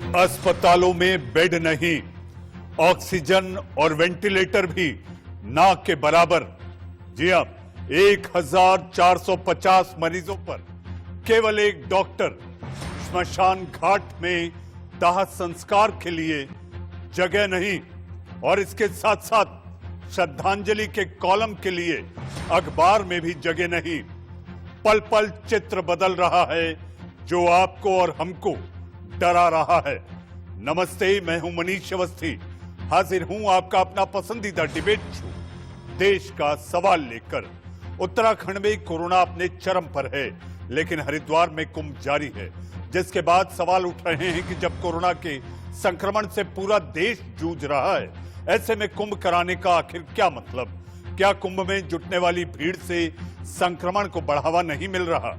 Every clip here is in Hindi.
अस्पतालों में बेड नहीं, ऑक्सीजन और वेंटिलेटर भी ना के बराबर। जी हां, 1450 मरीजों पर केवल एक डॉक्टर। श्मशान घाट में दाह संस्कार के लिए जगह नहीं, और इसके साथ साथ श्रद्धांजलि के कॉलम के लिए अखबार में भी जगह नहीं। पल पल चित्र बदल रहा है जो आपको और हमको डरा रहा है। नमस्ते, मैं हूं मनीष अवस्थी, हाजिर हूं आपका अपना पसंदीदा डिबेट शो देश का सवाल लेकर। उत्तराखंड में कोरोना अपने चरम पर है, लेकिन हरिद्वार में कुंभ जारी है, जिसके बाद सवाल उठ रहे हैं कि जब कोरोना के संक्रमण से पूरा देश जूझ रहा है, ऐसे में कुंभ कराने का आखिर क्या मतलब? क्या कुंभ में जुटने वाली भीड़ से संक्रमण को बढ़ावा नहीं मिल रहा?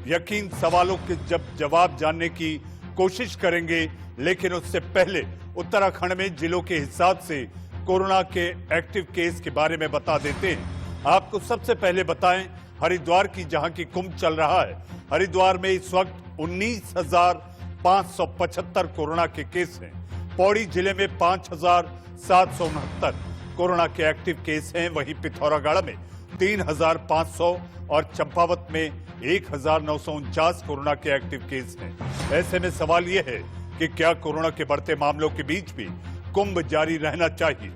यकीन सवालों के जब जवाब जानने की कोशिश करेंगे, लेकिन उससे पहले उत्तराखंड में जिलों के हिसाब से कोरोना के एक्टिव केस के बारे में बता देते हैं। आपको सबसे पहले बताएं हरिद्वार की, जहां की कुंभ चल रहा है। हरिद्वार में इस वक्त 19,575 कोरोना के केस हैं। पौड़ी जिले में 5,769 कोरोना के एक्टिव केस हैं। वहीं पिथौरागढ़ में 3,500 और चंपावत में 1,949 कोरोना के एक्टिव केस हैं। ऐसे में सवाल यह है कि क्या कोरोना के बढ़ते मामलों के बीच भी कुंभ जारी रहना चाहिए?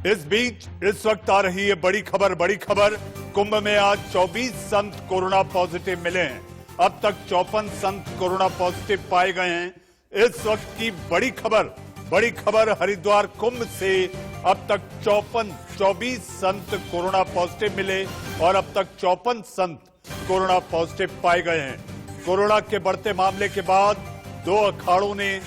इस बीच इस वक्त आ रही है बड़ी खबर। कुंभ में आज 24 संत कोरोना पॉजिटिव मिले हैं। अब तक 54 संत कोरोना पॉजिटिव पाए गए हैं। इस वक्त की बड़ी खबर हरिद्वार कुंभ से अब तक 24 संत कोरोना पॉजिटिव मिले और अब तक 54 संत कोरोना पॉजिटिव पाए गए हैं। कोरोना के बढ़ते मामले के बाद 2 अखाड़ों ने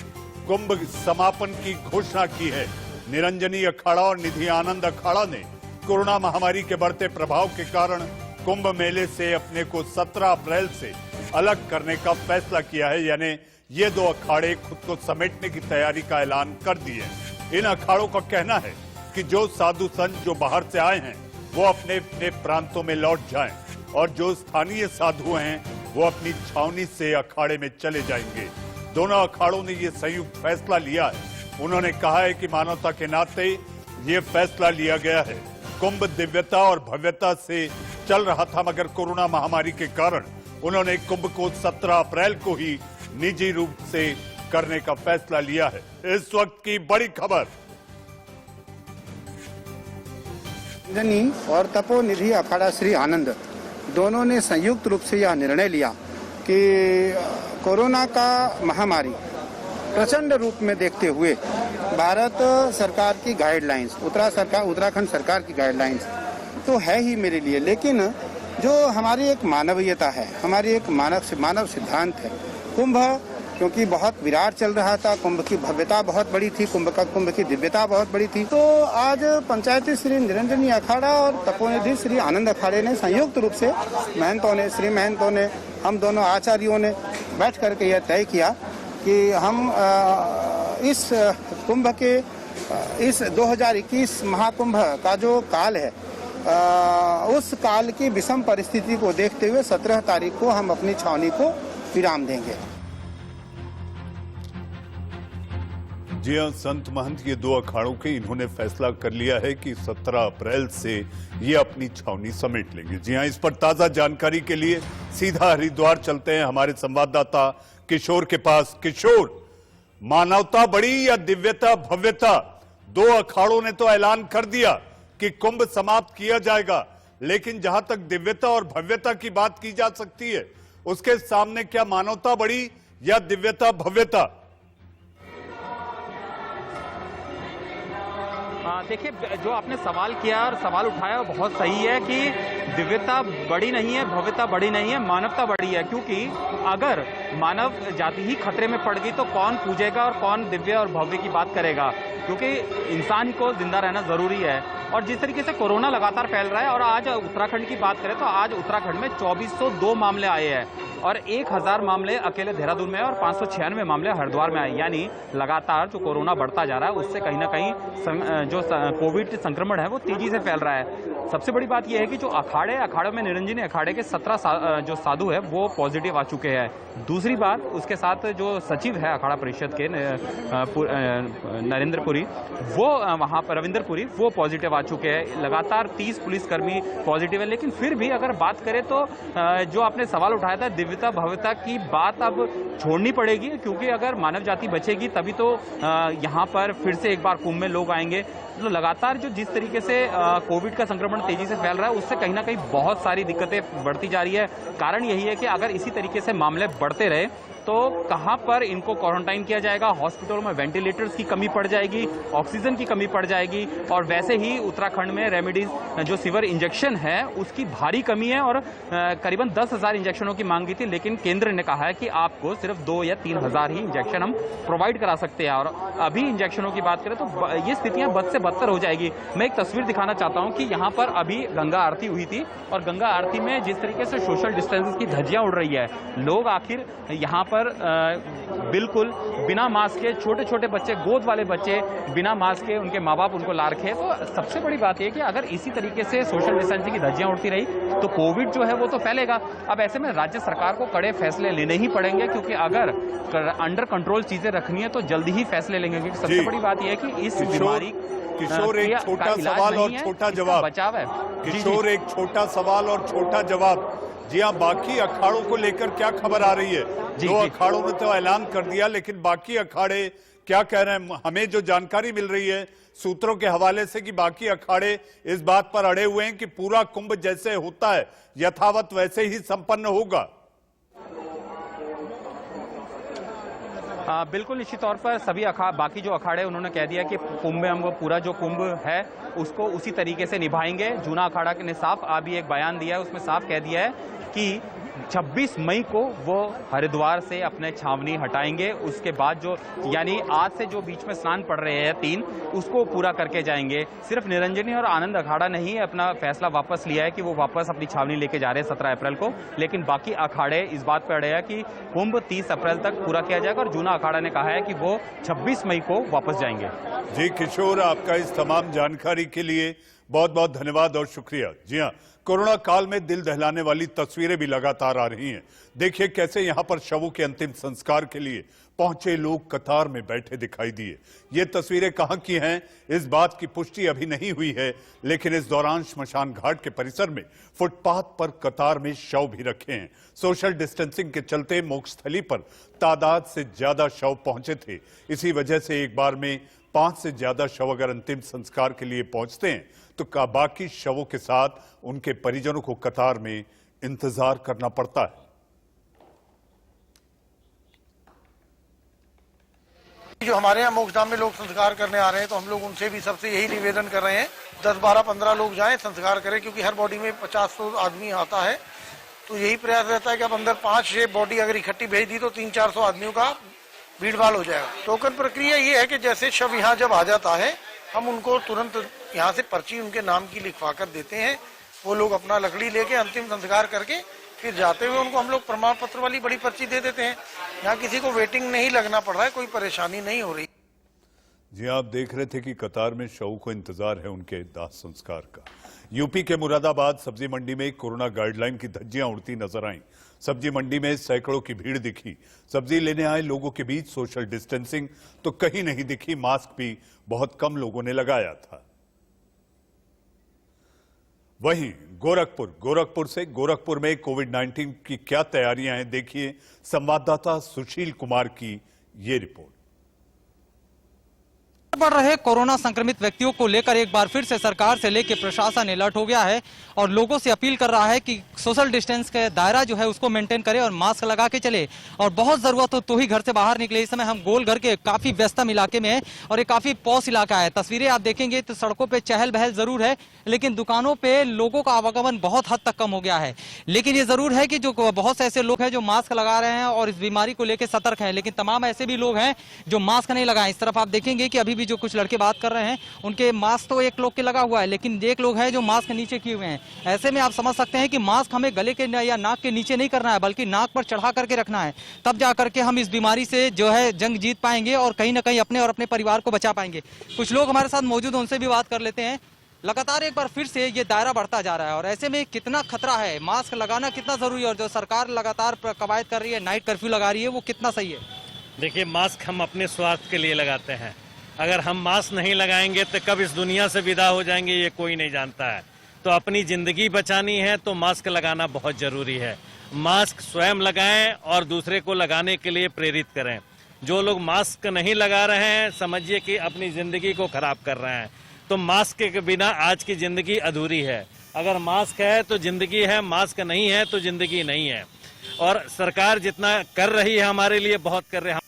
कुंभ समापन की घोषणा की है। निरंजनी अखाड़ा और निधि आनंद अखाड़ा ने कोरोना महामारी के बढ़ते प्रभाव के कारण कुंभ मेले से अपने को 17 अप्रैल से अलग करने का फैसला किया है। यानी ये 2 अखाड़े खुद को समेटने की तैयारी का ऐलान कर दिए हैं। इन अखाड़ों का कहना है कि जो साधु संत जो बाहर से आए हैं वो अपने अपने प्रांतों में लौट जाएं, और जो स्थानीय साधु हैं वो अपनी छावनी से अखाड़े में चले जाएंगे। दोनों अखाड़ों ने ये संयुक्त फैसला लिया है। उन्होंने कहा है कि मानवता के नाते ये फैसला लिया गया है। कुंभ दिव्यता और भव्यता से चल रहा था, मगर कोरोना महामारी के कारण उन्होंने कुंभ को 17 अप्रैल को ही निजी रूप से करने का फैसला लिया है। इस वक्त की बड़ी खबर। निधि और तपोनिधि अखाड़ा श्री आनंद दोनों ने संयुक्त रूप से यह निर्णय लिया कि कोरोना का महामारी प्रचंड रूप में देखते हुए भारत सरकार की गाइडलाइंस, उत्तराखंड सरकार की गाइडलाइंस तो है ही मेरे लिए, लेकिन जो हमारी एक मानवीयता है, हमारी एक मानव सिद्धांत है। कुंभ क्योंकि बहुत विराट चल रहा था, कुंभ की भव्यता बहुत बड़ी थी, कुंभ की दिव्यता बहुत बड़ी थी, तो आज पंचायती श्री निरंजनी अखाड़ा और तपोनिधि श्री आनंद अखाड़े ने संयुक्त रूप से श्री महंतों ने, हम दोनों आचार्यों ने बैठ करके यह तय किया कि हम इस कुंभ के इस 2021 महाकुंभ का जो काल है, उस काल की विषम परिस्थिति को देखते हुए 17 तारीख को हम अपनी छावनी को विराम देंगे। जी हां, संत महंत ये 2 अखाड़ों के इन्होंने फैसला कर लिया है कि 17 अप्रैल से ये अपनी छावनी समेट लेंगे। जी हां, इस पर ताजा जानकारी के लिए सीधा हरिद्वार चलते हैं हमारे संवाददाता किशोर के पास। किशोर, मानवता बड़ी या दिव्यता भव्यता? 2 अखाड़ों ने तो ऐलान कर दिया कि कुंभ समाप्त किया जाएगा, लेकिन जहां तक दिव्यता और भव्यता की बात की जा सकती है, उसके सामने क्या मानवता बड़ी या दिव्यता भव्यता? देखिए, जो आपने सवाल किया और सवाल उठाया वो बहुत सही है कि दिव्यता बड़ी नहीं है, भव्यता बड़ी नहीं है, मानवता बड़ी है। क्योंकि अगर मानव जाति ही खतरे में पड़ गई तो कौन पूजेगा और कौन दिव्य और भव्य की बात करेगा? क्योंकि इंसान को जिंदा रहना जरूरी है। और जिस तरीके से कोरोना लगातार फैल रहा है, और आज उत्तराखंड की बात करें तो आज उत्तराखंड में 2402 मामले आए हैं, और 1000 मामले अकेले देहरादून में और 596 मामले हरिद्वार में आए। यानी लगातार जो कोरोना बढ़ता जा रहा है उससे कहीं ना कहीं जो कोविड संक्रमण है वो तेजी से फैल रहा है। सबसे बड़ी बात यह है कि जो अखाड़ों में निरंजनी अखाड़े के 17 जो साधु है वो पॉजिटिव आ चुके हैं। दूसरी बात, उसके साथ जो सचिव है अखाड़ा परिषद के नरेंद्रपुरी, वो वहाँ पर रविंद्रपुरी, वो पॉजिटिव आ चुके हैं। लगातार 30 पुलिसकर्मी पॉजिटिव है। लेकिन फिर भी अगर बात करें तो जो आपने सवाल उठाया था दिव्यता भव्यता की बात अब छोड़नी पड़ेगी, क्योंकि अगर मानव जाति बचेगी तभी तो यहाँ पर फिर से एक बार कुंभ में लोग आएंगे। तो लगातार जो जिस तरीके से कोविड का संक्रमण तेजी से फैल रहा है उससे कहीं ना कहीं बहुत सारी दिक्कतें बढ़ती जा रही है। कारण यही है कि अगर इसी तरीके से मामले बढ़ते रहे तो कहां पर इनको क्वारंटाइन किया जाएगा, हॉस्पिटलों में वेंटिलेटर्स की कमी पड़ जाएगी, ऑक्सीजन की कमी पड़ जाएगी। और वैसे ही उत्तराखंड में रेमेडीज जो सीवर इंजेक्शन है उसकी भारी कमी है और करीबन 10,000 इंजेक्शनों की मांग की थी, लेकिन केंद्र ने कहा है कि आपको सिर्फ 2 या 3,000 ही इंजेक्शन हम प्रोवाइड करा सकते हैं। और अभी इंजेक्शनों की बात करें तो ये स्थितियां बद से बदतर हो जाएगी। मैं एक तस्वीर दिखाना चाहता हूं कि यहाँ पर अभी गंगा आरती हुई थी और गंगा आरती में जिस तरीके से सोशल डिस्टेंस की धज्जियां उड़ रही है, लोग आखिर यहाँ पर बिल्कुल बिना मास्क के, छोटे छोटे बच्चे, गोद वाले बच्चे बिना मास्क के, उनके माँ बाप उनको ला रखे। तो सबसे बड़ी बात यह कि अगर इसी तरीके से सोशल डिस्टेंसिंग की धज्जियां उड़ती रही तो कोविड जो है वो तो फैलेगा। अब ऐसे में राज्य सरकार को कड़े फैसले लेने ही पड़ेंगे, क्योंकि अगर अंडर कंट्रोल चीजें रखनी है तो जल्दी ही फैसले लेंगे। क्योंकि सबसे बड़ी बात यह है कि इस बीमारी किशोर एक छोटा सवाल और छोटा जवाब, बचाव है। किशोर एक छोटा सवाल और छोटा जवाब। जी हाँ, बाकी अखाड़ों को लेकर क्या खबर आ रही है? 2 अखाड़ों ने तो ऐलान कर दिया, लेकिन बाकी अखाड़े क्या कह रहे हैं? हमें जो जानकारी मिल रही है सूत्रों के हवाले से कि बाकी अखाड़े इस बात पर अड़े हुए हैं कि पूरा कुंभ जैसे होता है यथावत वैसे ही संपन्न होगा। बिल्कुल निश्चित तौर पर सभी बाकी जो अखाड़े उन्होंने कह दिया कि कुंभ में हम वो पूरा जो कुंभ है उसको उसी तरीके से निभाएंगे। जूना अखाड़ा ने साफ अभी एक बयान दिया है, उसमें साफ कह दिया है कि 26 मई को वो हरिद्वार से अपने छावनी हटाएंगे। उसके बाद जो यानी आज से जो बीच में स्नान पड़ रहे हैं 3, उसको पूरा करके जाएंगे। सिर्फ निरंजनी और आनंद अखाड़ा ने ही अपना फैसला वापस लिया है कि वो वापस अपनी छावनी लेके जा रहे हैं 17 अप्रैल को, लेकिन बाकी अखाड़े इस बात पर अड़े हैं कि कुंभ 30 अप्रैल तक पूरा किया जाएगा। और जूना अखाड़ा ने कहा है कि वो 26 मई को वापस जाएंगे। जी किशोर, आपका इस तमाम जानकारी के लिए बहुत बहुत धन्यवाद और शुक्रिया। जी हाँ, कोरोना काल में दिल दहलाने वाली तस्वीरें भी लगातार आ रही हैं। देखिए कैसे यहां पर शवों के अंतिम संस्कार के लिए पहुंचे लोग कतार में बैठे दिखाई दिए। ये तस्वीरें कहां की हैं इस बात की पुष्टि अभी नहीं हुई है, लेकिन इस दौरान श्मशान घाट के परिसर में फुटपाथ पर कतार में शव भी रखे हैं। सोशल डिस्टेंसिंग के चलते मोक्षस्थली पर तादाद से ज्यादा शव पहुंचे थे। इसी वजह से एक बार में 5 से ज्यादा शव अगर अंतिम संस्कार के लिए पहुंचते हैं तो बाकी शवों के साथ उनके परिजनों को कतार में इंतजार करना पड़ता है। जो हमारे यहाँ मोक्षधाम में लोग संस्कार करने आ रहे हैं तो हम लोग उनसे भी सबसे यही निवेदन कर रहे हैं 10, 12, 15 लोग जाएं, संस्कार करें, क्योंकि हर बॉडी में 50-100 आदमी आता है। तो यही प्रयास रहता है कि अब अंदर 5-6 बॉडी अगर इकट्ठी भेज दी तो 300-400 आदमियों का भीड़ भाड़ हो जाएगा। टोकन प्रक्रिया ये है कि जैसे शव यहाँ जब आ जाता है हम उनको तुरंत यहाँ से पर्ची उनके नाम की लिखवा कर देते हैं। वो लोग अपना लकड़ी लेके अंतिम संस्कार करके फिर जाते हुए उनको हम लोग प्रमाण पत्र वाली बड़ी पर्ची दे देते हैं। यहाँ किसी को वेटिंग नहीं लगना पड़ रहा है, कोई परेशानी नहीं हो रही। जी आप देख रहे थे कि कतार में शव को इंतजार है उनके दाह संस्कार का। यूपी के मुरादाबाद सब्जी मंडी में कोरोना गाइडलाइन की धज्जियां उड़ती नजर आईं। सब्जी मंडी में सैकड़ों की भीड़ दिखी। सब्जी लेने आए लोगों के बीच सोशल डिस्टेंसिंग तो कहीं नहीं दिखी, मास्क भी बहुत कम लोगों ने लगाया था। वहीं गोरखपुर में कोविड-19 की क्या तैयारियां हैं, देखिए संवाददाता सुशील कुमार की ये रिपोर्ट। बढ़ रहे कोरोना संक्रमित व्यक्तियों को लेकर एक बार फिर से सरकार से लेकर प्रशासन अलर्ट हो गया है और लोगों से अपील कर रहा है कि सोशल डिस्टेंस का दायरा जो है उसको मेंटेन करें और मास्क लगा के चले और बहुत जरूरत हो तो ही घर से बाहर निकले। इस समय हम गोलघर के काफी व्यस्तम इलाके में है और ये काफी पॉश इलाका है। तस्वीरें आप देखेंगे तो सड़कों पे चहल बहल जरूर है, लेकिन दुकानों पे लोगों का आवागमन बहुत हद तक कम हो गया है। लेकिन ये जरूर है कि जो बहुत से ऐसे लोग हैं जो मास्क लगा रहे हैं और इस बीमारी को लेकर सतर्क है, लेकिन तमाम ऐसे भी लोग हैं जो मास्क नहीं लगाए। इस तरफ आप देखेंगे कि अभी भी भी जो कुछ लड़के बात कर रहे हैं उनके मास्क तो एक लोग के लगा हुआ है, लेकिन एक लोग है जो मास्क नीचे किए हुए हैं। ऐसे में आप समझ सकते हैं कि मास्क हमें गले के या नाक के नीचे नहीं करना है, बल्कि नाक पर चढ़ा करके रखना है, तब जा करके हम इस बीमारी से जो है जंग जीत पाएंगे और कहीं ना कहीं अपने और अपने परिवार को बचा पाएंगे। कुछ लोग हमारे साथ मौजूद हैं, उनसे भी बात कर लेते हैं। लगातार एक बार फिर से ये दायरा बढ़ता जा रहा है और ऐसे में कितना खतरा है, मास्क लगाना कितना जरूरी है और जो सरकार लगातार कवायद कर रही है, नाइट कर्फ्यू लगा रही है, वो कितना सही है? देखिए, मास्क हम अपने स्वास्थ्य के लिए लगाते हैं। अगर हम मास्क नहीं लगाएंगे तो कब इस दुनिया से विदा हो जाएंगे ये कोई नहीं जानता है। तो अपनी जिंदगी बचानी है तो मास्क लगाना बहुत जरूरी है। मास्क स्वयं लगाएं और दूसरे को लगाने के लिए प्रेरित करें। जो लोग मास्क नहीं लगा रहे हैं समझिए कि अपनी जिंदगी को खराब कर रहे हैं। तो मास्क के बिना आज की जिंदगी अधूरी है। अगर मास्क है तो जिंदगी है, मास्क नहीं है तो जिंदगी नहीं है। और सरकार जितना कर रही है हमारे लिए बहुत कर रही है।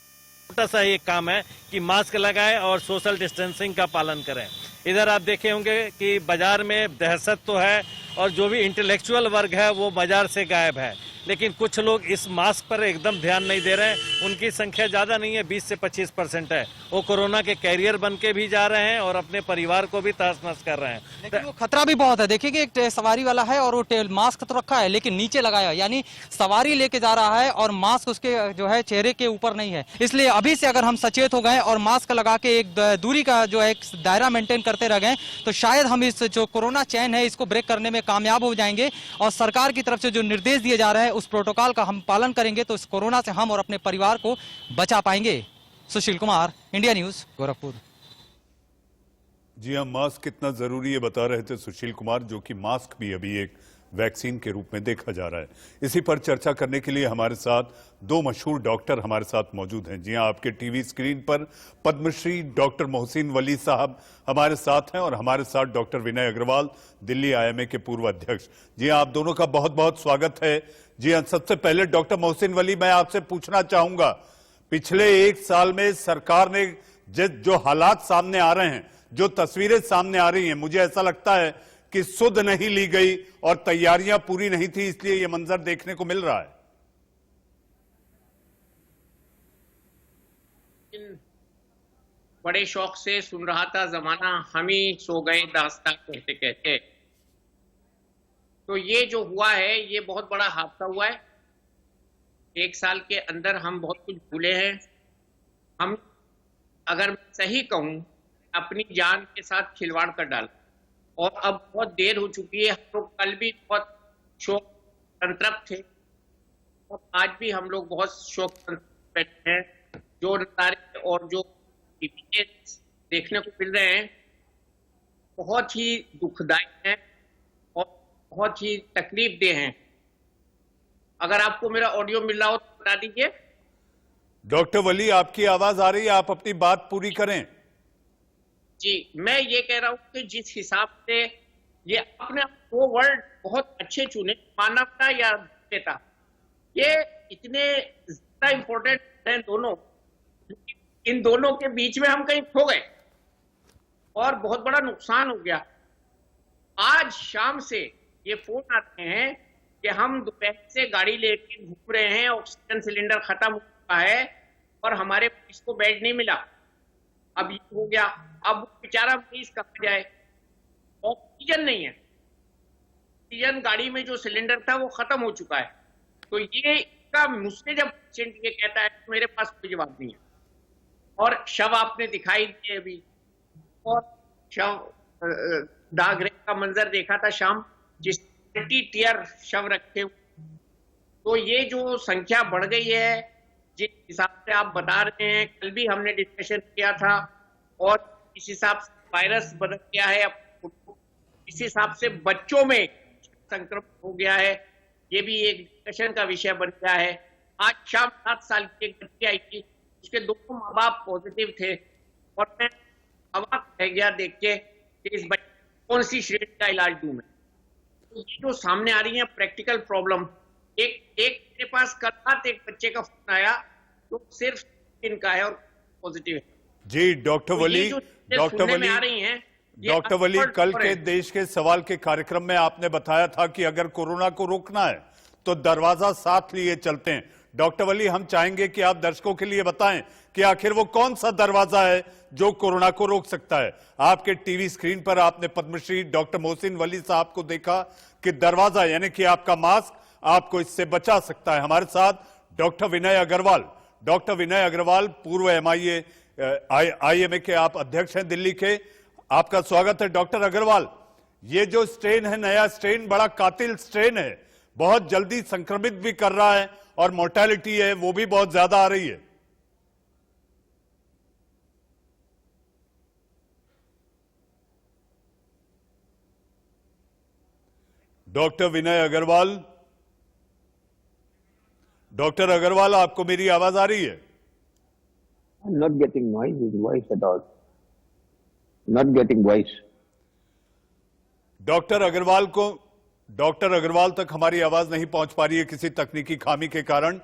छोटा सा एक काम है कि मास्क लगाएं और सोशल डिस्टेंसिंग का पालन करें। इधर आप देखे होंगे कि बाजार में दहशत तो है और जो भी इंटेलेक्चुअल वर्ग है वो बाजार से गायब है, लेकिन कुछ लोग इस मास्क पर एकदम ध्यान नहीं दे रहे हैं। उनकी संख्या ज्यादा नहीं है, 20 से 25% है। वो कोरोना के कैरियर बन के भी जा रहे हैं और अपने परिवार को भी तहस नहस कर रहे हैं। लेकिन वो खतरा भी बहुत है। देखिए कि एक सवारी वाला है और वो मास्क तो रखा है लेकिन नीचे लगाया, यानी सवारी लेके जा रहा है और मास्क उसके जो है चेहरे के ऊपर नहीं है। इसलिए अभी से अगर हम सचेत हो गए और मास्क लगा के एक दूरी का जो है एक दायरा मेंटेन करते रह गए तो शायद हम इस जो कोरोना चैन है इसको ब्रेक करने में कामयाब हो जाएंगे। और सरकार की तरफ से जो निर्देश दिए जा रहे हैं उस प्रोटोकॉल का हम पालन करेंगे तो इस कोरोना से हम और अपने परिवार को बचा पाएंगे। Sushil Kumar, India news, Gorakhpur. जी हाँ, मास्क कितना जरूरी है बता रहे थे सुशील कुमार, जो कि मास्क भी अभी एक वैक्सीन के रूप में देखा जा रहा है। इसी पर चर्चा करने के लिए हमारे साथ दो मशहूर डॉक्टर हमारे साथ मौजूद हैं। जी हाँ, आपके टीवी स्क्रीन पर पद्मश्री डॉक्टर मोहसिन वली साहब हमारे साथ हैं और हमारे साथ डॉक्टर विनय अग्रवाल, दिल्ली आईएमए के पूर्व अध्यक्ष। जी हाँ, आप दोनों का बहुत बहुत स्वागत है। जी हाँ, सबसे पहले डॉक्टर मोहसिन वली, मैं आपसे पूछना चाहूंगा, पिछले एक साल में सरकार ने जो हालात सामने आ रहे हैं, जो तस्वीरें सामने आ रही हैं, मुझे ऐसा लगता है कि सुध नहीं ली गई और तैयारियां पूरी नहीं थी, इसलिए यह मंजर देखने को मिल रहा है। बड़े शौक से सुन रहा था, जमाना हम ही सो गए दास्तां कहते कहते। तो ये जो हुआ है ये बहुत बड़ा हादसा हुआ है। एक साल के अंदर हम बहुत कुछ भूले हैं। हम, अगर मैं सही कहूं, अपनी जान के साथ खिलवाड़ कर डाला और अब बहुत देर हो चुकी है। हम लोग कल भी बहुत शोक संतप्त थे और आज भी हम लोग बहुत शोक संतप्त बैठे हैं। जो नज़ारे और जो देखने को मिल रहे हैं बहुत ही दुखदायी हैं और बहुत ही तकलीफदेह हैं। अगर आपको मेरा ऑडियो मिल रहा हो तो बता दीजिए। डॉक्टर वली, आपकी आवाज आ रही है, आप अपनी बात पूरी करें। जी, मैं ये कह रहा हूं कि जिस हिसाब से ये अपने दो वर्ड बहुत अच्छे चुने, मानवता या सभ्यता, ये इतने ज्यादा इंपॉर्टेंट हैं दोनों। इन दोनों के बीच में हम कहीं खो गए और बहुत बड़ा नुकसान हो गया। आज शाम से ये फोन आते हैं कि हम दोपहर से गाड़ी लेके घूम रहे हैं, ऑक्सीजन सिलेंडर खत्म हो चुका है और हमारे मरीज को बेड नहीं मिला। अब ये हो गया, अब बेचारा मरीज कहाँ जाए, ऑक्सीजन नहीं है। ऑक्सीजन गाड़ी में जो सिलेंडर था वो खत्म हो चुका है। तो ये का मुझसे जब पेशेंट ये कहता है तो मेरे पास कोई जवाब नहीं है। और शव आपने दिखाई दिए अभी, और शव दाग रेख का मंजर देखा था शाम, जिस टीयर शव रखे हुए। तो ये जो संख्या बढ़ गई है जिस हिसाब से आप बता रहे हैं, कल भी हमने डिस्कशन किया था, और इस हिसाब से वायरस बदल गया है, इस हिसाब से बच्चों में संक्रमण हो गया है, ये भी एक डिस्कशन का विषय बन गया है। आज शाम 7 साल की एक बच्ची आई थी, उसके दोनों माँ बाप पॉजिटिव थे और मैं अवाक रह गया देख के कि इस बच्चे कौन सी श्रेणी का इलाज दूं मैं। तो ये जो सामने आ रही है प्रैक्टिकल प्रॉब्लम, एक मेरे पास कल रात एक बच्चे का फोन आया तो सिर्फ इनका है और पॉजिटिव है। जी डॉक्टर वली, डॉक्टर वली, कल के देश के सवाल के कार्यक्रम में आपने बताया था कि अगर कोरोना को रोकना है तो दरवाजा साथ लिए चलते हैं। डॉक्टर वली, हम चाहेंगे कि आप दर्शकों के लिए बताएं कि आखिर वो कौन सा दरवाजा है जो कोरोना को रोक सकता है। आपके टीवी स्क्रीन पर आपने पद्मश्री डॉक्टर मोहसिन वली साहब को देखा कि दरवाजा यानी कि आपका मास्क आपको इससे बचा सकता है। हमारे साथ डॉक्टर विनय अग्रवाल, पूर्व IMA के आप अध्यक्ष हैं दिल्ली के। आपका स्वागत है डॉक्टर अग्रवाल। ये जो स्ट्रेन है, नया स्ट्रेन, बड़ा कातिल स्ट्रेन है, बहुत जल्दी संक्रमित भी कर रहा है और मोर्टेलिटी है वो भी बहुत ज्यादा आ रही है। डॉक्टर विनय अग्रवाल, डॉक्टर अग्रवाल, आपको मेरी आवाज आ रही है? I'm not getting voice at all. Not getting voice. Doctor Agarwal तक हमारी आवाज नहीं पहुंच पा रही है किसी तकनीकी खामी के कारण।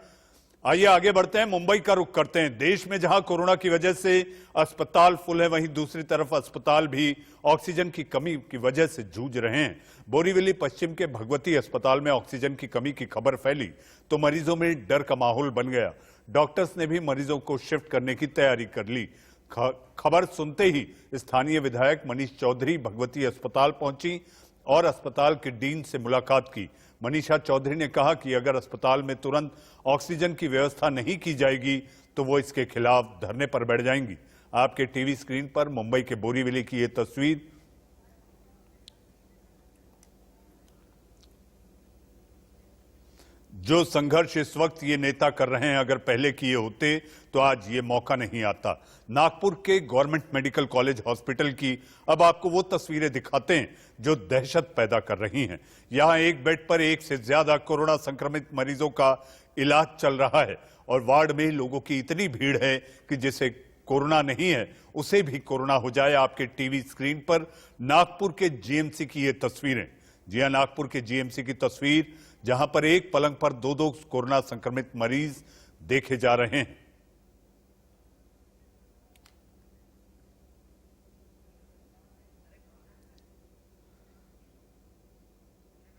आइए आगे बढ़ते हैं, मुंबई का रुख करते हैं। देश में जहां कोरोना की वजह से अस्पताल फुल है, वहीं दूसरी तरफ अस्पताल भी ऑक्सीजन की कमी की वजह से जूझ रहे हैं। बोरीवली पश्चिम के भगवती अस्पताल में ऑक्सीजन की कमी की खबर फैली तो मरीजों में डर का माहौल बन गया। डॉक्टर्स ने भी मरीजों को शिफ्ट करने की तैयारी कर ली। खबर सुनते ही स्थानीय विधायक मनीष चौधरी भगवती अस्पताल पहुंची और अस्पताल के डीन से मुलाकात की। मनीषा चौधरी ने कहा कि अगर अस्पताल में तुरंत ऑक्सीजन की व्यवस्था नहीं की जाएगी तो वो इसके खिलाफ धरने पर बैठ जाएंगी। आपके टीवी स्क्रीन पर मुंबई के बोरीवली की ये तस्वीर, जो संघर्ष इस वक्त ये नेता कर रहे हैं, अगर पहले किए होते तो आज ये मौका नहीं आता। नागपुर के गवर्नमेंट मेडिकल कॉलेज हॉस्पिटल की अब आपको वो तस्वीरें दिखाते हैं जो दहशत पैदा कर रही हैं। यहां एक बेड पर एक से ज्यादा कोरोना संक्रमित मरीजों का इलाज चल रहा है और वार्ड में लोगों की इतनी भीड़ है कि जिसे कोरोना नहीं है उसे भी कोरोना हो जाए। आपके टीवी स्क्रीन पर नागपुर के जीएमसी की ये तस्वीरें। जी हां, नागपुर के जीएमसी की तस्वीर, जहां पर एक पलंग पर दो कोरोना संक्रमित मरीज देखे जा रहे हैं।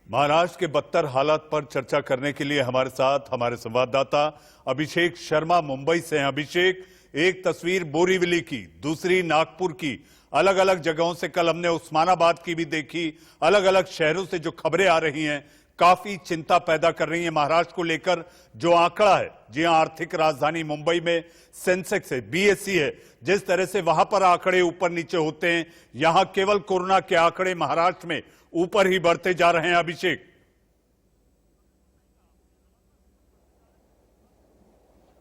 महाराष्ट्र के बदतर हालात पर चर्चा करने के लिए हमारे साथ हमारे संवाददाता अभिषेक शर्मा मुंबई से हैं। अभिषेक, एक तस्वीर बोरीवली की, दूसरी नागपुर की, अलग अलग जगहों से, कल हमने उस्मानाबाद की भी देखी, अलग अलग शहरों से जो खबरें आ रही हैं काफी चिंता पैदा कर रही है महाराष्ट्र को लेकर। जो आंकड़ा है, जी हां, आर्थिक राजधानी मुंबई में सेंसेक्स है, BSE है, जिस तरह से वहां पर आंकड़े ऊपर नीचे होते हैं, यहां केवल कोरोना के आंकड़े महाराष्ट्र में ऊपर ही बढ़ते जा रहे हैं। अभिषेक,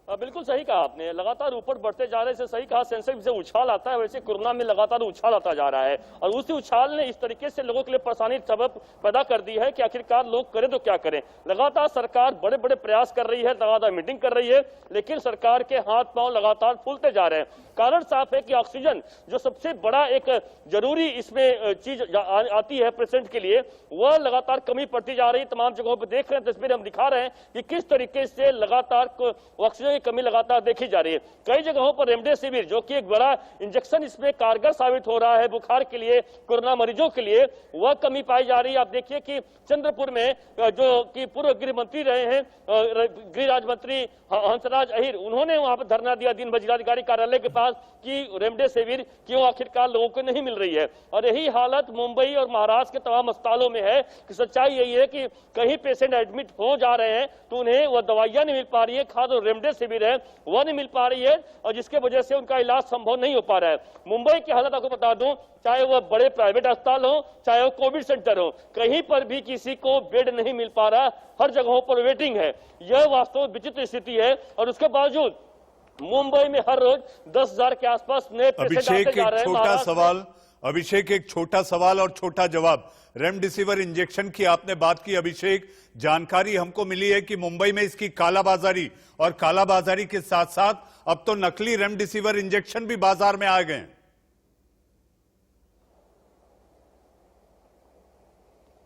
बिल्कुल सही कहा आपने, लगातार ऊपर बढ़ते जा रहे हैं। सही कहा, सेंसेक्स से उछाल आता है, वैसे कोरोना में लगातार उछाल आता जा रहा है और उसी उछाल ने इस तरीके से लोगों के लिए परेशानी सबब पैदा कर दी है कि आखिरकार लोग करें तो क्या करें। लगातार सरकार बड़े बड़े प्रयास कर रही है, लगातार मीटिंग कर रही है, लेकिन सरकार के हाथ पांव लगातार फूलते जा रहे हैं। कारण साफ है कि ऑक्सीजन जो सबसे बड़ा एक जरूरी इसमें चीज आती है पेशेंट के लिए, वह लगातार कमी पड़ती जा रही है। तमाम जगहों पर देख रहे हैं, तस्वीरें हम दिखा रहे हैं कि किस तरीके से लगातार ऑक्सीजन की कमी लगातार देखी जा रही है। कई जगहों पर रेमडेसिविर, जो कि एक बड़ा इंजेक्शन इसमें कारगर साबित हो रहा है बुखार के लिए, कोरोना मरीजों के लिए, वह कमी पाई जा रही है। आप देखिए कि चंद्रपुर में जो कि पूर्व गृह मंत्री रहे हैं, गृह राज्य मंत्री हंसराज अहीर, उन्होंने वहां पर धरना दिया दिन भर जिलाधिकारी कार्यालय के पास कि रेमडेसिविर क्यों आखिरकार लोगों को नहीं मिल रही है। और यही हालत मुंबई और महाराष्ट्र के तमाम अस्पतालों में है कि सच्चाई यही है कि कहीं पेशेंट एडमिट हो जा रहे हैं तो उन्हें वह दवाइयां नहीं मिल पा रही है, खास रेमडेसिविर है वह नहीं मिल पा रही है और जिसके वजह से उनका इलाज संभव नहीं हो पा रहा है। मुंबई की हालत आपको बता दूं, चाहे वह बड़े प्राइवेट अस्पताल हो, चाहे वह कोविड सेंटर हो, कहीं पर भी किसी को बेड नहीं मिल पा रहा, हर जगहों पर वेटिंग है। यह वास्तव में विचित्र स्थिति है और उसके बावजूद मुंबई में हर रोज 10,000 के आसपास नए पेशेंट आते जा रहे हैं। अभिषेक, एक छोटा सवाल और छोटा जवाब। रेमडेसिविर इंजेक्शन की आपने बात की अभिषेक, जानकारी हमको मिली है कि मुंबई में इसकी कालाबाजारी और कालाबाजारी के साथ साथ अब तो नकली रेमडेसिविर इंजेक्शन भी बाजार में आ गए हैं।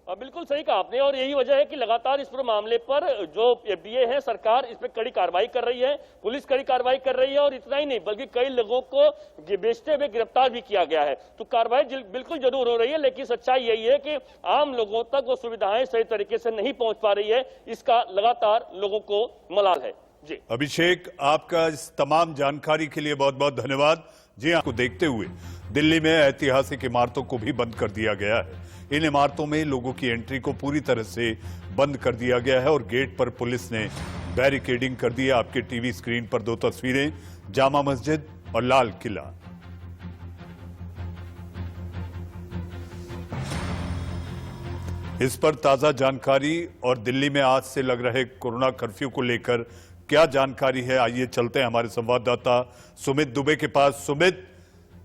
बिल्कुल सही कहा आपने और यही वजह है कि लगातार इस पूरे मामले पर जो FDA है, सरकार इस पर कड़ी कार्रवाई कर रही है, पुलिस कड़ी कार्रवाई कर रही है और इतना ही नहीं बल्कि कई लोगों को बेचते हुए गिरफ्तार भी किया गया है। तो कार्रवाई बिल्कुल जरूर हो रही है, लेकिन सच्चाई यही है कि आम लोगों तक वो सुविधाएं सही तरीके से नहीं पहुंच पा रही है। इसका लगातार लोगों को मलाल है। जी अभिषेक, आपका इस तमाम जानकारी के लिए बहुत बहुत धन्यवाद। जी, आपको देखते हुए दिल्ली में ऐतिहासिक इमारतों को भी बंद कर दिया गया है। इन इमारतों में लोगों की एंट्री को पूरी तरह से बंद कर दिया गया है और गेट पर पुलिस ने बैरिकेडिंग कर दी है। आपके टीवी स्क्रीन पर दो तस्वीरें, जामा मस्जिद और लाल किला। इस पर ताजा जानकारी और दिल्ली में आज से लग रहे कोरोना कर्फ्यू को लेकर क्या जानकारी है, आइए चलते हैं हमारे संवाददाता सुमित दुबे के पास। सुमित,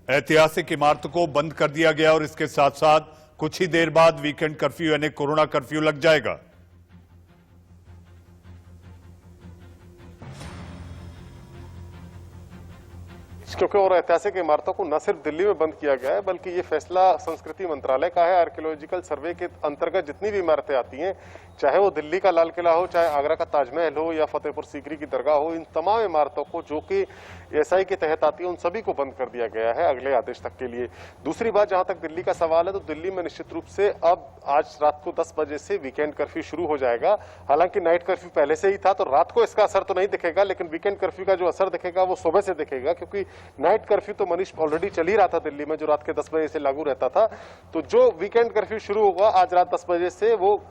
ऐतिहासिक इमारतों को बंद कर दिया गया और इसके साथ साथ कुछ ही देर बाद वीकेंड कर्फ्यू यानी कोरोना कर्फ्यू लग जाएगा। क्योंकि और ऐतिहासिक इमारतों को न सिर्फ दिल्ली में बंद किया गया है बल्कि ये फैसला संस्कृति मंत्रालय का है। आर्कियोलॉजिकल सर्वे के अंतर्गत जितनी भी इमारतें आती हैं, चाहे वो दिल्ली का लाल किला हो, चाहे आगरा का ताजमहल हो या फतेहपुर सीकरी की दरगाह हो, इन तमाम इमारतों को जो कि एसआई के तहत आती है उन सभी को बंद कर दिया गया है अगले आदेश तक के लिए। दूसरी बात, जहां तक दिल्ली का सवाल है, तो दिल्ली में निश्चित रूप से अब आज रात को 10 बजे से वीकेंड कर्फ्यू शुरू हो जाएगा। हालांकि नाइट कर्फ्यू पहले से ही था तो रात को इसका असर तो नहीं दिखेगा, लेकिन वीकेंड कर्फ्यू का जो असर दिखेगा वो सुबह से दिखेगा, क्योंकि नाइट कर्फ्यू तो मनीष ऑलरेडी चल ही रहा था दिल्ली में, जो रात के 10 बजे से लागू रहता था। तो जो वीकेंड कर्फ्यू शुरू होगा आज रात 10 बजे से, वो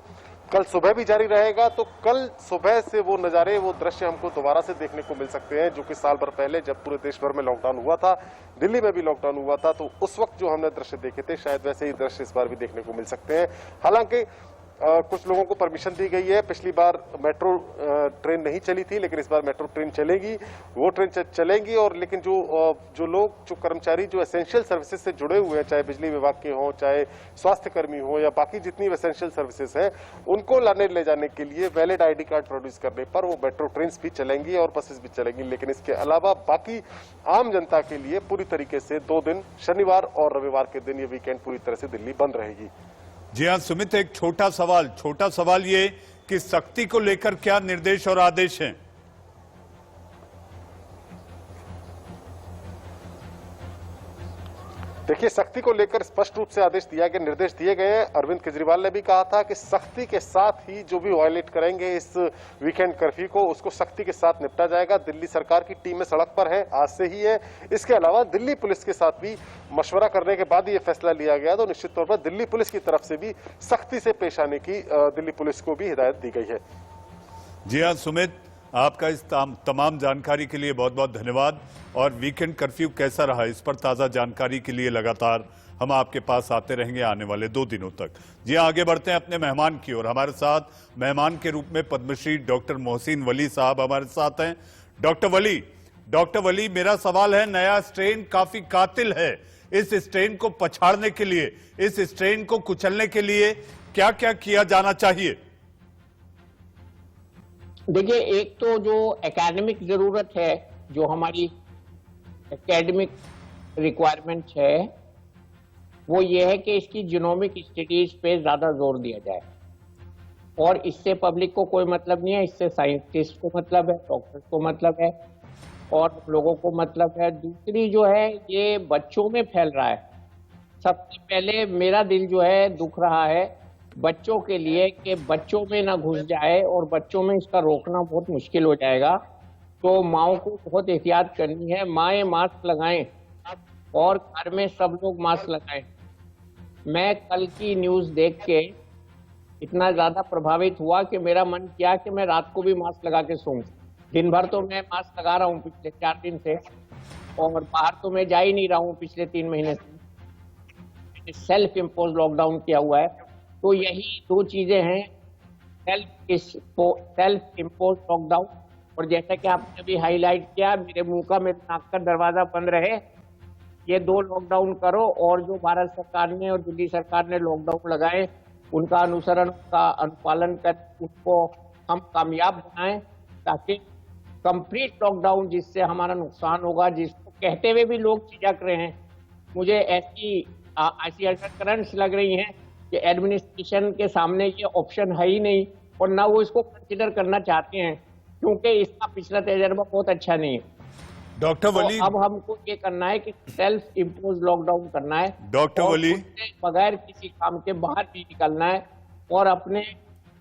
कल सुबह भी जारी रहेगा। तो कल सुबह से वो नजारे, वो दृश्य हमको दोबारा से देखने को मिल सकते हैं, जो कि साल भर पहले जब पूरे देश भर में लॉकडाउन हुआ था, दिल्ली में भी लॉकडाउन हुआ था, तो उस वक्त जो हमने दृश्य देखे थे शायद वैसे ही दृश्य इस बार भी देखने को मिल सकते हैं। हालांकि कुछ लोगों को परमिशन दी गई है। पिछली बार मेट्रो ट्रेन नहीं चली थी, लेकिन इस बार मेट्रो ट्रेन चलेगी, वो ट्रेन चलेंगी। और लेकिन जो लोग, जो कर्मचारी जो एसेंशियल सर्विसेज से जुड़े हुए हैं, चाहे बिजली विभाग के हों, चाहे स्वास्थ्य कर्मी हो या बाकी जितनी एसेंशियल सर्विसेज हैं, उनको ले जाने के लिए वैलिड आईडी कार्ड प्रोड्यूस करने पर वो मेट्रो ट्रेन भी चलेंगी और बसेस भी चलेंगी। लेकिन इसके अलावा बाकी आम जनता के लिए पूरी तरीके से 2 दिन, शनिवार और रविवार के दिन, ये वीकेंड पूरी तरह से दिल्ली बंद रहेगी। जी हाँ सुमित, एक छोटा सवाल ये कि सख्ती को लेकर क्या निर्देश और आदेश हैं? देखिए, सख्ती को लेकर स्पष्ट रूप से आदेश दिया गया, निर्देश दिए गए हैं। अरविंद केजरीवाल ने भी कहा था कि सख्ती के साथ ही जो भी वायलेट करेंगे इस वीकेंड कर्फ्यू को, उसको सख्ती के साथ निपटा जाएगा। दिल्ली सरकार की टीमें सड़क पर है, आज से ही है। इसके अलावा दिल्ली पुलिस के साथ भी मशवरा करने के बाद ये फैसला लिया गया, तो निश्चित तौर पर दिल्ली पुलिस की तरफ से भी सख्ती से पेश आने की दिल्ली पुलिस को भी हिदायत दी गई है। जी हाँ सुमित, आपका इस तमाम जानकारी के लिए बहुत बहुत धन्यवाद। और वीकेंड कर्फ्यू कैसा रहा, इस पर ताज़ा जानकारी के लिए लगातार हम आपके पास आते रहेंगे आने वाले 2 दिनों तक। जी आगे बढ़ते हैं अपने मेहमान की ओर। हमारे साथ मेहमान के रूप में पद्मश्री डॉक्टर मोहसिन वली साहब हमारे साथ हैं। डॉक्टर वली, मेरा सवाल है, नया स्ट्रेन काफी कातिल है, इस स्ट्रेन को पछाड़ने के लिए, इस स्ट्रेन को कुचलने के लिए क्या क्या किया जाना चाहिए? देखिए, एक तो जो एकेडमिक जरूरत है, जो हमारी एकेडमिक रिक्वायरमेंट है, वो ये है कि इसकी जीनोमिक स्टडीज पे ज्यादा जोर दिया जाए। और इससे पब्लिक को कोई मतलब नहीं है, इससे साइंटिस्ट को मतलब है, डॉक्टर्स को मतलब है और लोगों को मतलब है। दूसरी जो है, ये बच्चों में फैल रहा है। सबसे पहले मेरा दिल जो है दुख रहा है बच्चों के लिए, कि बच्चों में ना घुस जाए और बच्चों में इसका रोकना बहुत मुश्किल हो जाएगा। तो माओं को बहुत एहतियात करनी है। माएँ मास्क लगाएं और घर में सब लोग मास्क लगाएं। मैं कल की न्यूज़ देख के इतना ज़्यादा प्रभावित हुआ कि मेरा मन किया कि मैं रात को भी मास्क लगा के सोऊं। दिन भर तो मैं मास्क लगा रहा हूँ पिछले 4 दिन से, और बाहर तो मैं जा ही नहीं रहा हूँ पिछले 3 महीने से। सेल्फ इम्पोज लॉकडाउन किया हुआ है। तो यही 2 चीजें हैं, सेल्फ इम्पोज लॉकडाउन, और जैसा कि आपने भी हाईलाइट किया, मेरे मुंह का, मेरे नाक का दरवाजा बंद रहे, ये 2 लॉकडाउन करो। और जो भारत सरकार ने और दिल्ली सरकार ने लॉकडाउन लगाए, उनका अनुसरण, उनका अनुपालन कर उनको हम कामयाब बनाएं, ताकि कंप्लीट लॉकडाउन, जिससे हमारा नुकसान होगा, जिसको कहते हुए भी लोग झिझक रहे हैं। मुझे ऐसी अंडरकरेंट्स लग रही हैं कि एडमिनिस्ट्रेशन के सामने ये ऑप्शन है ही नहीं, और ना वो इसको कंसिडर करना चाहते हैं, क्योंकि इसका पिछला तजर्बा बहुत अच्छा नहीं है। डॉक्टर वली, तो अब हमको ये करना है कि सेल्फ इम्पोज लॉकडाउन करना है। डॉक्टर वली, बगैर किसी काम के बाहर नहीं निकलना है और अपने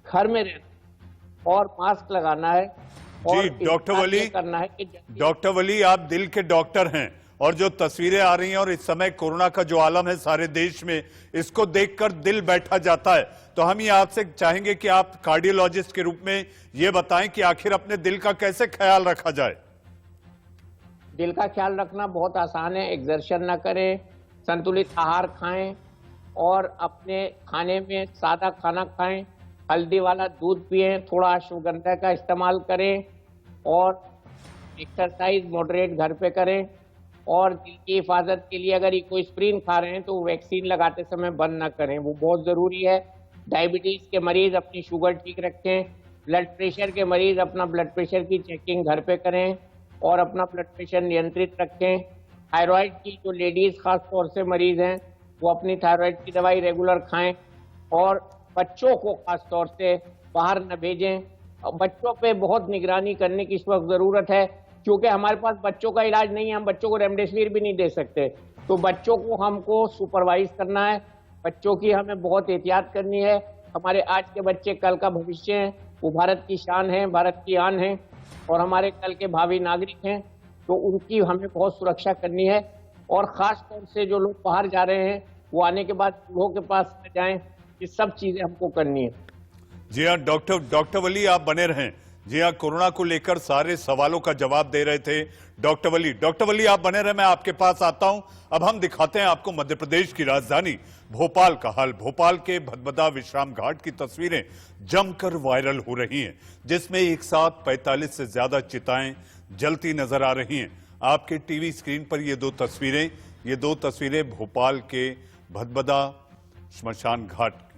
घर में रहना और मास्क लगाना है जी डॉक्टर वली, करना है कि डॉक्टर वली आप दिल के डॉक्टर हैं और जो तस्वीरें आ रही हैं और इस समय कोरोना का जो आलम है सारे देश में, इसको देखकर दिल बैठा जाता है। तो हम ये आपसे चाहेंगे कि आप कार्डियोलॉजिस्ट के रूप में ये बताएं कि आखिर अपने दिल का कैसे ख्याल रखा जाए। दिल का ख्याल रखना बहुत आसान है। एक्सर्शन ना करें, संतुलित आहार खाएं और अपने खाने में सादा खाना खाएं, हल्दी वाला दूध पिएं, थोड़ा अश्वगंधा का इस्तेमाल करें और एक्सरसाइज मॉडरेट घर पे करें। और दिल की हिफाजत के लिए अगर ये कोई स्प्रीन खा रहे हैं तो वैक्सीन लगाते समय बंद ना करें, वो बहुत ज़रूरी है। डायबिटीज़ के मरीज अपनी शुगर ठीक रखें, ब्लड प्रेशर के मरीज अपना ब्लड प्रेशर की चेकिंग घर पे करें और अपना ब्लड प्रेशर नियंत्रित रखें। थायराइड की जो लेडीज़ खास तौर से मरीज हैं वो अपनी थायराइड की दवाई रेगुलर खाएं और बच्चों को खास तौर से बाहर न भेजें। और बच्चों पे बहुत निगरानी करने की इस वक्त ज़रूरत है, क्योंकि हमारे पास बच्चों का इलाज नहीं है, हम बच्चों को रेमडेसिविर भी नहीं दे सकते। तो बच्चों को हमको सुपरवाइज करना है, बच्चों की हमें बहुत एहतियात करनी है। हमारे आज के बच्चे कल का भविष्य हैं, वो भारत की शान है, भारत की आन है और हमारे कल के भावी नागरिक हैं, तो उनकी हमें बहुत सुरक्षा करनी है। और ख़ास तौर से जो लोग बाहर जा रहे हैं वो आने के बाद लोगों के पास न जाएं, ये सब चीज़ें हमको करनी है। जी हाँ डॉक्टर वली आप बने रहें। जी हाँ, कोरोना को लेकर सारे सवालों का जवाब दे रहे थे डॉक्टर वली आप बने रहे, मैं आपके पास आता हूं। अब हम दिखाते हैं आपको मध्य प्रदेश की राजधानी भोपाल का हाल। भोपाल के भदभदा विश्राम घाट की तस्वीरें जमकर वायरल हो रही हैं, जिसमें एक साथ 45 से ज्यादा चिताएं जलती नजर आ रही हैं। आपके टीवी स्क्रीन पर ये दो तस्वीरें भोपाल के भदभदा श्मशान घाट की।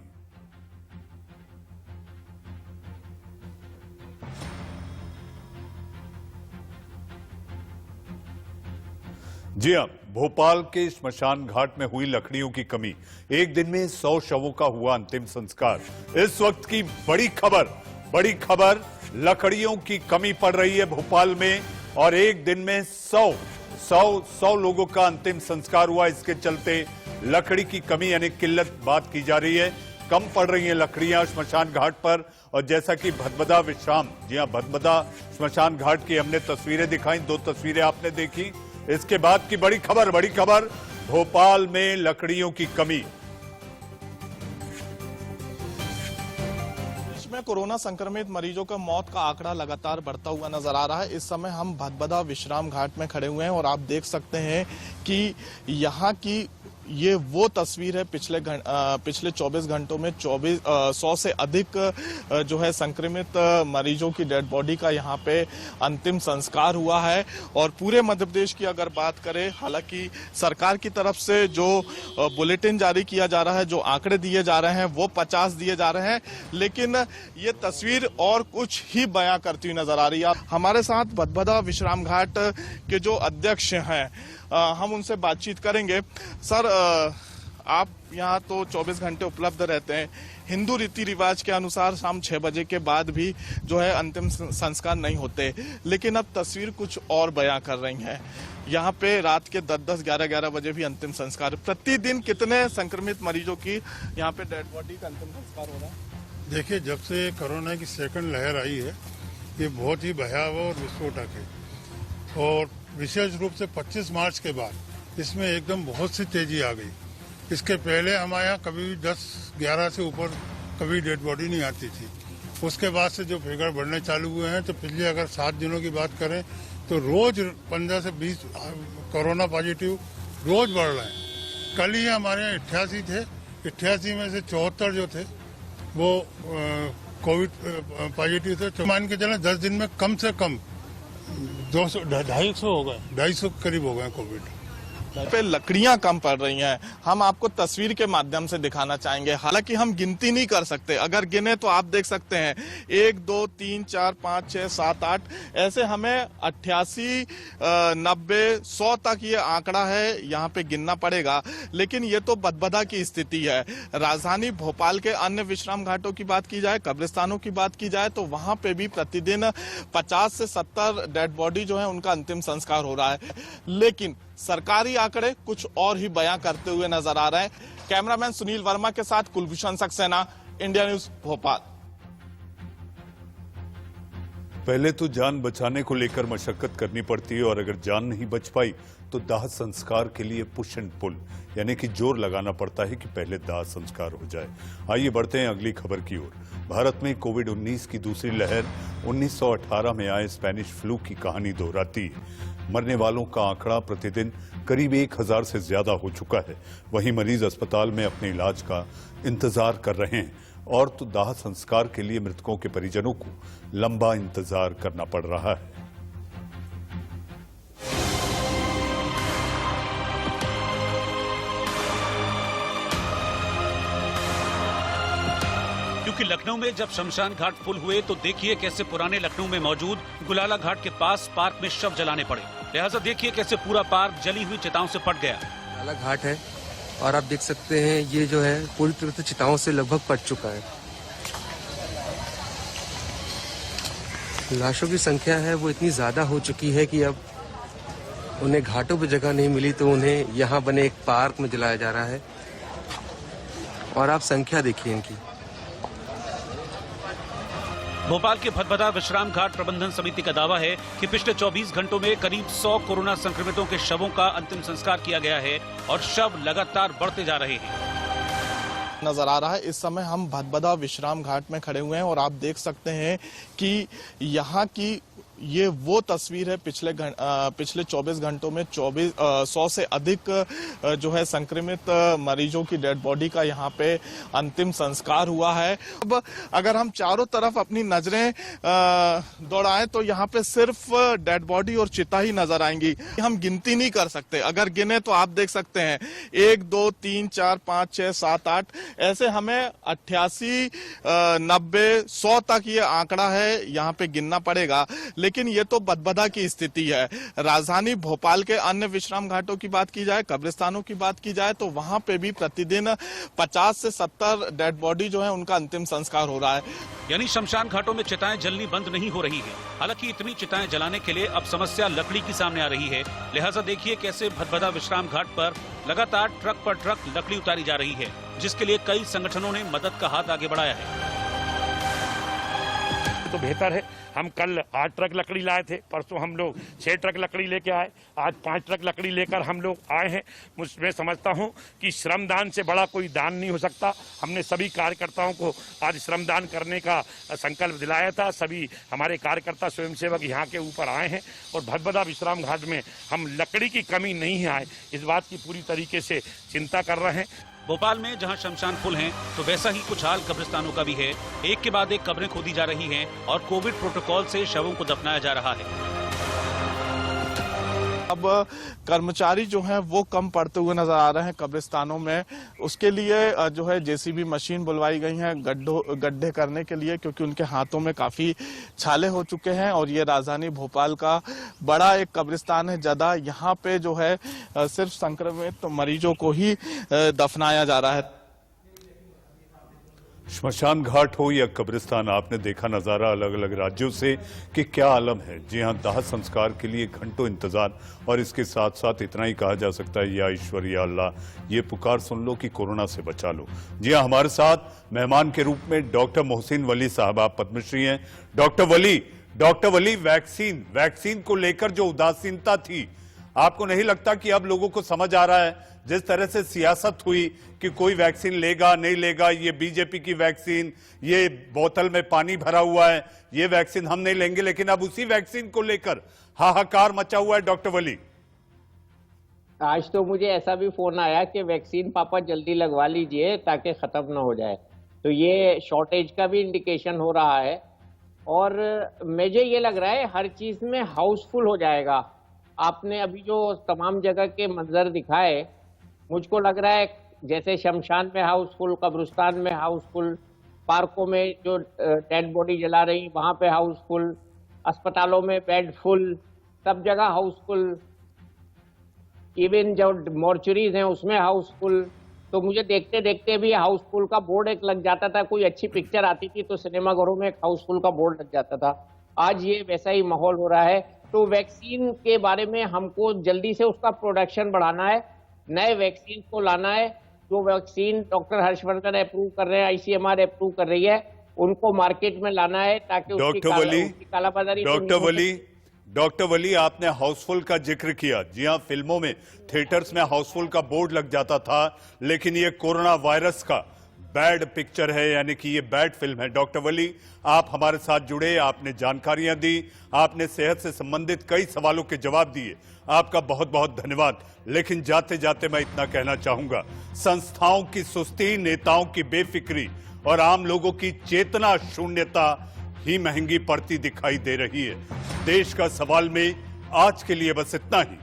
जी हाँ, भोपाल के श्मशान घाट में हुई लकड़ियों की कमी। एक दिन में 100 शवों का हुआ अंतिम संस्कार। इस वक्त की बड़ी खबर, लकड़ियों की कमी पड़ रही है भोपाल में और एक दिन में 100 लोगों का अंतिम संस्कार हुआ। इसके चलते लकड़ी की कमी यानी किल्लत बात की जा रही है। कम पड़ रही हैं लकड़ियां श्मशान घाट पर। और जैसा कि भदभदा भदभदा श्मशान घाट की हमने तस्वीरें दिखाई, दो तस्वीरें आपने देखी। इसके बाद की बड़ी खबर भोपाल में लकड़ियों की कमी। देश में कोरोना संक्रमित मरीजों का मौत का आंकड़ा लगातार बढ़ता हुआ नजर आ रहा है। इस समय हम भदभदा विश्राम घाट में खड़े हुए हैं और आप देख सकते हैं कि यहाँ की ये वो तस्वीर है पिछले 24 घंटों में 100 से अधिक जो है संक्रमित मरीजों की डेड बॉडी का यहाँ पे अंतिम संस्कार हुआ है। और पूरे मध्य प्रदेश की अगर बात करें, हालांकि सरकार की तरफ से जो बुलेटिन जारी किया जा रहा है, जो आंकड़े दिए जा रहे हैं वो 50 दिए जा रहे हैं, लेकिन ये तस्वीर और कुछ ही बयां करती हुई नजर आ रही है। हमारे साथ भदभदा विश्राम घाट के जो अध्यक्ष हैं, हम उनसे बातचीत करेंगे। सर, आप यहाँ तो 24 घंटे उपलब्ध रहते हैं। हिंदू रीति रिवाज के अनुसार शाम 6 बजे के बाद भी जो है अंतिम संस्कार नहीं होते, लेकिन अब तस्वीर कुछ और बयां कर रही है। यहाँ पे रात के 10-10, 11-11 बजे भी अंतिम संस्कार। प्रतिदिन कितने संक्रमित मरीजों की यहाँ पे डेड बॉडी का अंतिम संस्कार हो रहा है? देखिए, जब से कोरोना की सेकंड लहर आई है, ये बहुत ही भयावह और विस्फोटक है। और विशेष रूप से 25 मार्च के बाद इसमें एकदम बहुत सी तेजी आ गई। इसके पहले हमारे यहाँ कभी 10-11 से ऊपर कभी डेड बॉडी नहीं आती थी। उसके बाद से जो फिगर बढ़ने चालू हुए हैं, तो पिछले अगर 7 दिनों की बात करें तो रोज 15 से 20 कोरोना पॉजिटिव रोज बढ़ रहे हैं। कल ही हमारे यहाँ 88 थे, 88 में से 74 जो थे वो कोविड पॉजिटिव थे। तो मान के चलें 10 दिन में कम से कम 250 हो गए, 250 करीब हो गए कोविड पे। लकड़ियां कम पड़ रही हैं, हम आपको तस्वीर के माध्यम से दिखाना चाहेंगे। हालांकि हम गिनती नहीं कर सकते, अगर गिने तो आप देख सकते हैं 1 2 3 4 5 6 7 8 ऐसे हमें 88 90 100 तक ये आंकड़ा है, यहाँ पे गिनना पड़ेगा। लेकिन ये तो भदभदा की स्थिति है। राजधानी भोपाल के अन्य विश्राम घाटों की बात की जाए, कब्रिस्तानों की बात की जाए, तो वहां पे भी प्रतिदिन 50 से 70 डेड बॉडी जो है उनका अंतिम संस्कार हो रहा है। लेकिन सरकारी आंकड़े कुछ और ही बयां करते हुए नजर आ रहे हैं। कैमरामैन सुनील वर्मा के साथ कुलभूषण सक्सेना, इंडिया न्यूज भोपाल। पहले तो जान बचाने को लेकर मशक्कत करनी पड़ती है और अगर जान नहीं बच पाई तो दाह संस्कार के लिए पुश एंड पुल यानी कि जोर लगाना पड़ता है कि पहले दाह संस्कार हो जाए। आइए बढ़ते हैं अगली खबर की ओर। भारत में कोविड-19 की दूसरी लहर 1918 में आए स्पेनिश फ्लू की कहानी दोहराती है। मरने वालों का आंकड़ा प्रतिदिन करीब 1000 से ज्यादा हो चुका है। वहीं मरीज अस्पताल में अपने इलाज का इंतजार कर रहे हैं और तो दाह संस्कार के लिए मृतकों के परिजनों को लंबा इंतजार करना पड़ रहा है। क्योंकि लखनऊ में जब शमशान घाट फुल हुए तो देखिए कैसे पुराने लखनऊ में मौजूद गुलाला घाट के पास पार्क में शव जलाने पड़े। लिहाजा देखिए कैसे पूरा पार्क जली हुई चिताओं से पट गया। गुलाला घाट है और आप देख सकते हैं ये जो है पूरी तरह से चिताओं से लगभग पट चुका है। लाशों की संख्या है वो इतनी ज्यादा हो चुकी है कि अब उन्हें घाटों पर जगह नहीं मिली तो उन्हें यहाँ बने एक पार्क में जलाया जा रहा है। और आप संख्या देखिए इनकी। भोपाल के भदभदा विश्राम घाट प्रबंधन समिति का दावा है कि पिछले 24 घंटों में करीब 100 कोरोना संक्रमितों के शवों का अंतिम संस्कार किया गया है और शव लगातार बढ़ते जा रहे हैं। नजर आ रहा है। इस समय हम भदभदा विश्राम घाट में खड़े हुए हैं और आप देख सकते हैं कि यहाँ की ये वो तस्वीर है पिछले 24 घंटों में 100 से अधिक जो है संक्रमित मरीजों की डेड बॉडी का यहाँ पे अंतिम संस्कार हुआ है। अब अगर हम चारों तरफ अपनी नजरें दौड़ाएं तो यहाँ पे सिर्फ डेड बॉडी और चिता ही नजर आएंगी। हम गिनती नहीं कर सकते। अगर गिने तो आप देख सकते हैं 1 2 3 4 5 6 7 8 ऐसे हमें 88 90 100 तक ये आंकड़ा है यहाँ पे गिनना पड़ेगा। लेकिन ये तो भदभदा की स्थिति है। राजधानी भोपाल के अन्य विश्राम घाटों की बात की जाए, कब्रिस्तानों की बात की जाए तो वहां पे भी प्रतिदिन 50 से 70 डेड बॉडी जो है उनका अंतिम संस्कार हो रहा है। यानी शमशान घाटों में चिताएं जलनी बंद नहीं हो रही है। हालांकि इतनी चिताएं जलाने के लिए अब समस्या लकड़ी की सामने आ रही है। लिहाजा देखिए कैसे भदभदा विश्राम घाट पर लगातार ट्रक पर ट्रक लकड़ी उतारी जा रही है, जिसके लिए कई संगठनों ने मदद का हाथ आगे बढ़ाया है। तो बेहतर है। हम कल 8 ट्रक लकड़ी लाए थे, परसों हम लोग 6 ट्रक लकड़ी लेके आए, आज 5 ट्रक लकड़ी लेकर हम लोग आए हैं। मैं समझता हूं कि श्रमदान से बड़ा कोई दान नहीं हो सकता। हमने सभी कार्यकर्ताओं को आज श्रमदान करने का संकल्प दिलाया था। सभी हमारे कार्यकर्ता स्वयंसेवक यहाँ के ऊपर आए हैं और भदभदा विश्राम घाट में हम लकड़ी की कमी नहीं आए इस बात की पूरी तरीके से चिंता कर रहे हैं। भोपाल में जहां शमशान फुल हैं तो वैसा ही कुछ हाल कब्रिस्तानों का भी है। एक के बाद एक कब्रें खोदी जा रही हैं और कोविड प्रोटोकॉल से शवों को दफनाया जा रहा है। अब कर्मचारी जो हैं वो कम पड़ते हुए नजर आ रहे हैं कब्रिस्तानों में। उसके लिए जो है जेसीबी मशीन बुलवाई गई हैं गड्ढे करने के लिए, क्योंकि उनके हाथों में काफी छाले हो चुके हैं। और ये राजधानी भोपाल का बड़ा एक कब्रिस्तान है जदा। यहाँ पे जो है सिर्फ संक्रमित मरीजों को ही दफनाया जा रहा है। श्मशान घाट हो या कब्रिस्तान, आपने देखा नजारा अलग अलग राज्यों से कि क्या आलम है। जी हां, दाह संस्कार के लिए घंटों इंतजार और इसके साथ साथ इतना ही कहा जा सकता है, या ईश्वर या अल्लाह ये पुकार सुन लो कि कोरोना से बचा लो। जी हां, हमारे साथ मेहमान के रूप में डॉक्टर मोहसिन वली साहब, आप पद्मश्री हैं। डॉक्टर वली, वैक्सीन को लेकर जो उदासीनता थी, आपको नहीं लगता कि अब लोगों को समझ आ रहा है जिस तरह से सियासत हुई कि कोई वैक्सीन लेगा नहीं लेगा, ये बीजेपी की वैक्सीन, ये बोतल में पानी भरा हुआ है, ये वैक्सीन हम नहीं लेंगे, लेकिन अब उसी वैक्सीन को लेकर हाहाकार मचा हुआ है। डॉक्टर वली, आज तो मुझे ऐसा भी फोन आया कि वैक्सीन पापा जल्दी लगवा लीजिए ताकि खत्म ना हो जाए। तो ये शॉर्टेज का भी इंडिकेशन हो रहा है और मुझे ये लग रहा है हर चीज में हाउसफुल हो जाएगा। आपने अभी जो तमाम जगह के मंजर दिखाए, मुझको लग रहा है जैसे शमशान में हाउसफुल, कब्रिस्तान में हाउसफुल, पार्कों में जो डेड बॉडी जला रही वहां पे हाउसफुल, अस्पतालों में बेड फुल, सब जगह हाउसफुल, इवन जो मॉर्चरीज हैं उसमें हाउसफुल। तो मुझे देखते देखते भी हाउसफुल का बोर्ड एक लग जाता था। कोई अच्छी पिक्चर आती थी तो सिनेमाघरों में एक हाउसफुल का बोर्ड लग जाता था। आज ये वैसा ही माहौल हो रहा है। तो वैक्सीन के बारे में हमको जल्दी से उसका प्रोडक्शन बढ़ाना है, नए वैक्सीन को लाना है। जो वैक्सीन डॉक्टर हर्षवर्धन अप्रूव कर रहे हैं, ICMR अप्रूव कर रही है, उनको मार्केट में लाना है ताकि उसकी कालाबाजारी डॉक्टर वली, आपने हाउसफुल का जिक्र किया। जी हाँ, फिल्मों में, थिएटर्स में हाउसफुल का बोर्ड लग जाता था, लेकिन ये कोरोना वायरस का बैड पिक्चर है, यानी कि ये बैड फिल्म है। डॉक्टर वली, आप हमारे साथ जुड़े, आपने जानकारियां दी, आपने सेहत से संबंधित कई सवालों के जवाब दिए, आपका बहुत बहुत धन्यवाद। लेकिन जाते जाते मैं इतना कहना चाहूंगा, संस्थाओं की सुस्ती, नेताओं की बेफिक्री और आम लोगों की चेतना शून्यता ही महंगी पड़ती दिखाई दे रही है। देश का सवाल में आज के लिए बस इतना ही।